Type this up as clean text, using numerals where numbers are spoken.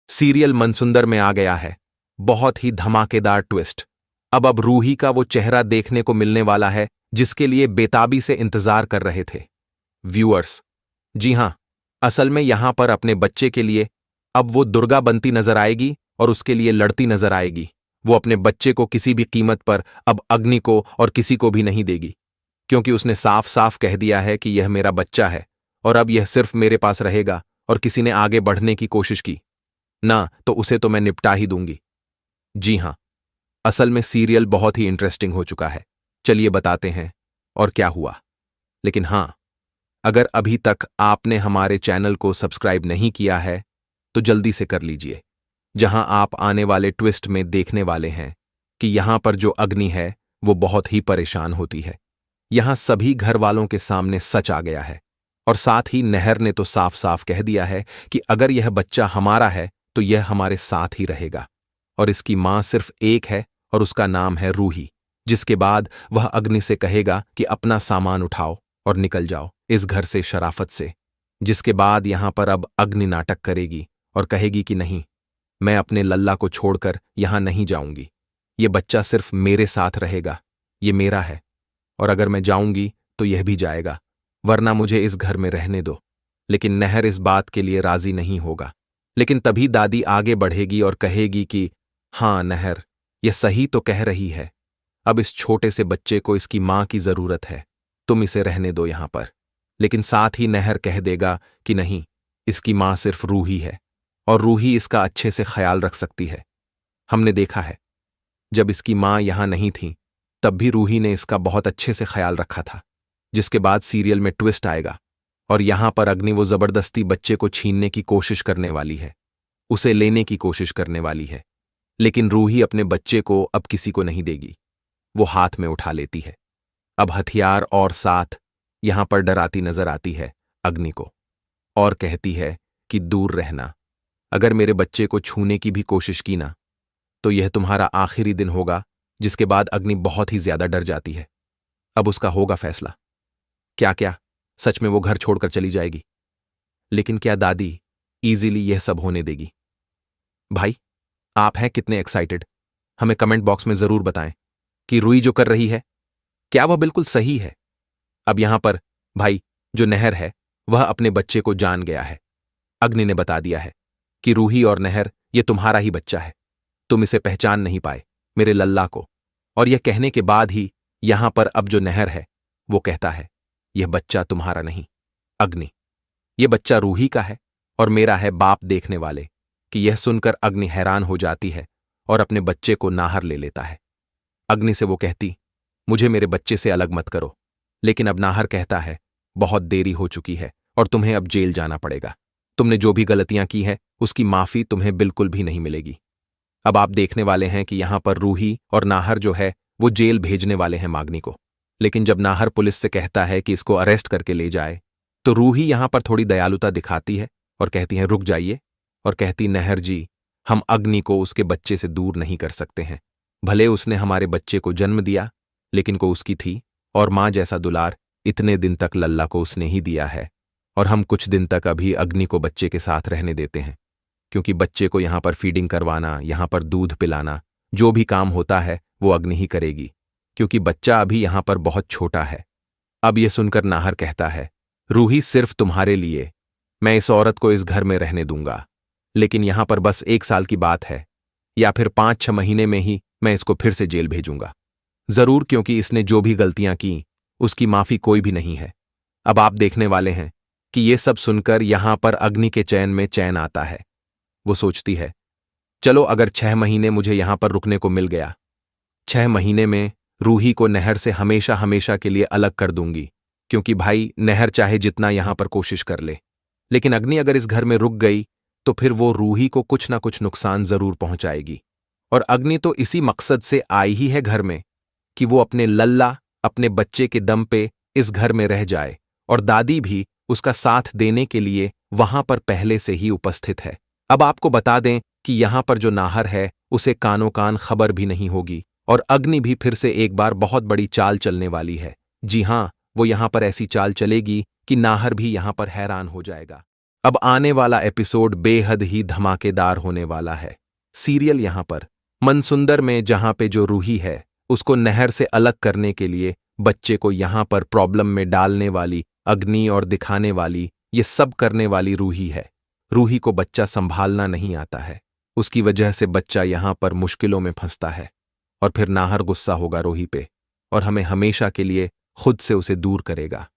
Serial मनसुंदर में आ गया है। बहुत ही धमाकेदार ट्विस्ट। अब रूही का वो चेहरा देखने को मिलने वाला है जिसके लिए बेताबी से इंतजार कर रहे थे व्यूअर्स। जी हां, असल में यहां पर अपने बच्चे के लिए अब वो दुर्गा बनती नजर आएगी और उसके लिए लड़ती नजर आएगी। वो अपने बच्चे को किसी भी कीमत पर अब अग्नि को और किसी को भी नहीं देगी, क्योंकि उसने साफ साफ कह दिया है कि यह मेरा बच्चा है और अब यह सिर्फ मेरे पास रहेगा, और किसी ने आगे बढ़ने की कोशिश की ना तो उसे तो मैं निपटा ही दूंगी। जी हां, असल में सीरियल बहुत ही इंटरेस्टिंग हो चुका है। चलिए बताते हैं और क्या हुआ। लेकिन हां, अगर अभी तक आपने हमारे चैनल को सब्सक्राइब नहीं किया है तो जल्दी से कर लीजिए, जहां आप आने वाले ट्विस्ट में देखने वाले हैं कि यहां पर जो अग्नि है वो बहुत ही परेशान होती है। यहां सभी घर वालों के सामने सच आ गया है, और साथ ही नहर ने तो साफ साफ कह दिया है कि अगर यह बच्चा हमारा है तो यह हमारे साथ ही रहेगा, और इसकी मां सिर्फ एक है और उसका नाम है रूही। जिसके बाद वह अग्नि से कहेगा कि अपना सामान उठाओ और निकल जाओ इस घर से शराफत से। जिसके बाद यहां पर अब अग्नि नाटक करेगी और कहेगी कि नहीं, मैं अपने लल्ला को छोड़कर यहां नहीं जाऊंगी, ये बच्चा सिर्फ मेरे साथ रहेगा, ये मेरा है, और अगर मैं जाऊंगी तो यह भी जाएगा, वरना मुझे इस घर में रहने दो। लेकिन नहर इस बात के लिए राजी नहीं होगा। लेकिन तभी दादी आगे बढ़ेगी और कहेगी कि हां नहर, यह सही तो कह रही है, अब इस छोटे से बच्चे को इसकी मां की जरूरत है, तुम इसे रहने दो यहां पर। लेकिन साथ ही नहर कह देगा कि नहीं, इसकी मां सिर्फ रूही है और रूही इसका अच्छे से ख्याल रख सकती है। हमने देखा है, जब इसकी मां यहां नहीं थी तब भी रूही ने इसका बहुत अच्छे से ख्याल रखा था। जिसके बाद सीरियल में ट्विस्ट आएगा और यहां पर अग्नि वो जबरदस्ती बच्चे को छीनने की कोशिश करने वाली है, उसे लेने की कोशिश करने वाली है। लेकिन रूही अपने बच्चे को अब किसी को नहीं देगी, वो हाथ में उठा लेती है अब हथियार, और साथ यहां पर डराती नजर आती है अग्नि को और कहती है कि दूर रहना, अगर मेरे बच्चे को छूने की भी कोशिश की ना तो यह तुम्हारा आखिरी दिन होगा। जिसके बाद अग्नि बहुत ही ज्यादा डर जाती है। अब उसका होगा फैसला। क्या क्या सच में वो घर छोड़कर चली जाएगी? लेकिन क्या दादी इजीली यह सब होने देगी? भाई, आप हैं कितने एक्साइटेड? हमें कमेंट बॉक्स में जरूर बताएं कि रूही जो कर रही है क्या वह बिल्कुल सही है? अब यहां पर भाई जो नहर है वह अपने बच्चे को जान गया है। अग्नि ने बता दिया है कि रूही और नहर ये तुम्हारा ही बच्चा है, तुम इसे पहचान नहीं पाए, मेरे लल्ला को। और यह कहने के बाद ही यहां पर अब जो नहर है वो कहता है यह बच्चा तुम्हारा नहीं अग्नि, यह बच्चा रूही का है और मेरा है बाप देखने वाले। कि यह सुनकर अग्नि हैरान हो जाती है और अपने बच्चे को नाहर ले लेता है। अग्नि से वो कहती, मुझे मेरे बच्चे से अलग मत करो। लेकिन अब नाहर कहता है बहुत देरी हो चुकी है और तुम्हें अब जेल जाना पड़ेगा। तुमने जो भी गलतियां की है उसकी माफी तुम्हें बिल्कुल भी नहीं मिलेगी। अब आप देखने वाले हैं कि यहां पर रूही और नाहर जो है वो जेल भेजने वाले हैं मागनी को। लेकिन जब नाहर पुलिस से कहता है कि इसको अरेस्ट करके ले जाए तो रूही यहां पर थोड़ी दयालुता दिखाती है और कहती है रुक जाइए, और कहती नहर जी, हम अग्नि को उसके बच्चे से दूर नहीं कर सकते हैं। भले उसने हमारे बच्चे को जन्म दिया, लेकिन को उसकी थी, और मां जैसा दुलार इतने दिन तक लल्ला को उसने ही दिया है। और हम कुछ दिन तक अभी अग्नि को बच्चे के साथ रहने देते हैं, क्योंकि बच्चे को यहां पर फीडिंग करवाना, यहां पर दूध पिलाना, जो भी काम होता है वो अग्नि ही करेगी, क्योंकि बच्चा अभी यहां पर बहुत छोटा है। अब यह सुनकर नाहर कहता है, रूही सिर्फ तुम्हारे लिए, मैं इस औरत को इस घर में रहने दूंगा, लेकिन यहां पर बस 1 साल की बात है, या फिर 5-6 महीने में ही मैं इसको फिर से जेल भेजूंगा जरूर, क्योंकि इसने जो भी गलतियां की उसकी माफी कोई भी नहीं है। अब आप देखने वाले हैं कि ये सब सुनकर यहां पर अग्नि के चैन में चैन आता है। वो सोचती है, चलो अगर 6 महीने मुझे यहां पर रुकने को मिल गया, 6 महीने में रूही को नहर से हमेशा हमेशा के लिए अलग कर दूंगी, क्योंकि भाई नहर चाहे जितना यहां पर कोशिश कर ले, लेकिन अग्नि अगर इस घर में रुक गई तो फिर वो रूही को कुछ ना कुछ नुकसान जरूर पहुंचाएगी। और अग्नि तो इसी मकसद से आई ही है घर में कि वो अपने लल्ला, अपने बच्चे के दम पे इस घर में रह जाए, और दादी भी उसका साथ देने के लिए वहां पर पहले से ही उपस्थित है। अब आपको बता दें कि यहां पर जो नाहर है उसे कानो कान खबर भी नहीं होगी, और अग्नि भी फिर से एक बार बहुत बड़ी चाल चलने वाली है। जी हां, वो यहां पर ऐसी चाल चलेगी कि नाहर भी यहां पर हैरान हो जाएगा। अब आने वाला एपिसोड बेहद ही धमाकेदार होने वाला है। सीरियल यहां पर मनसुंदर में जहां पे जो रूही है उसको नहर से अलग करने के लिए बच्चे को यहां पर प्रॉब्लम में डालने वाली, अग्नि और दिखाने वाली, ये सब करने वाली रूही है। रूही को बच्चा संभालना नहीं आता है, उसकी वजह से बच्चा यहां पर मुश्किलों में फंसता है और फिर नाहर गुस्सा होगा रूही पे और हमें हमेशा के लिए खुद से उसे दूर करेगा।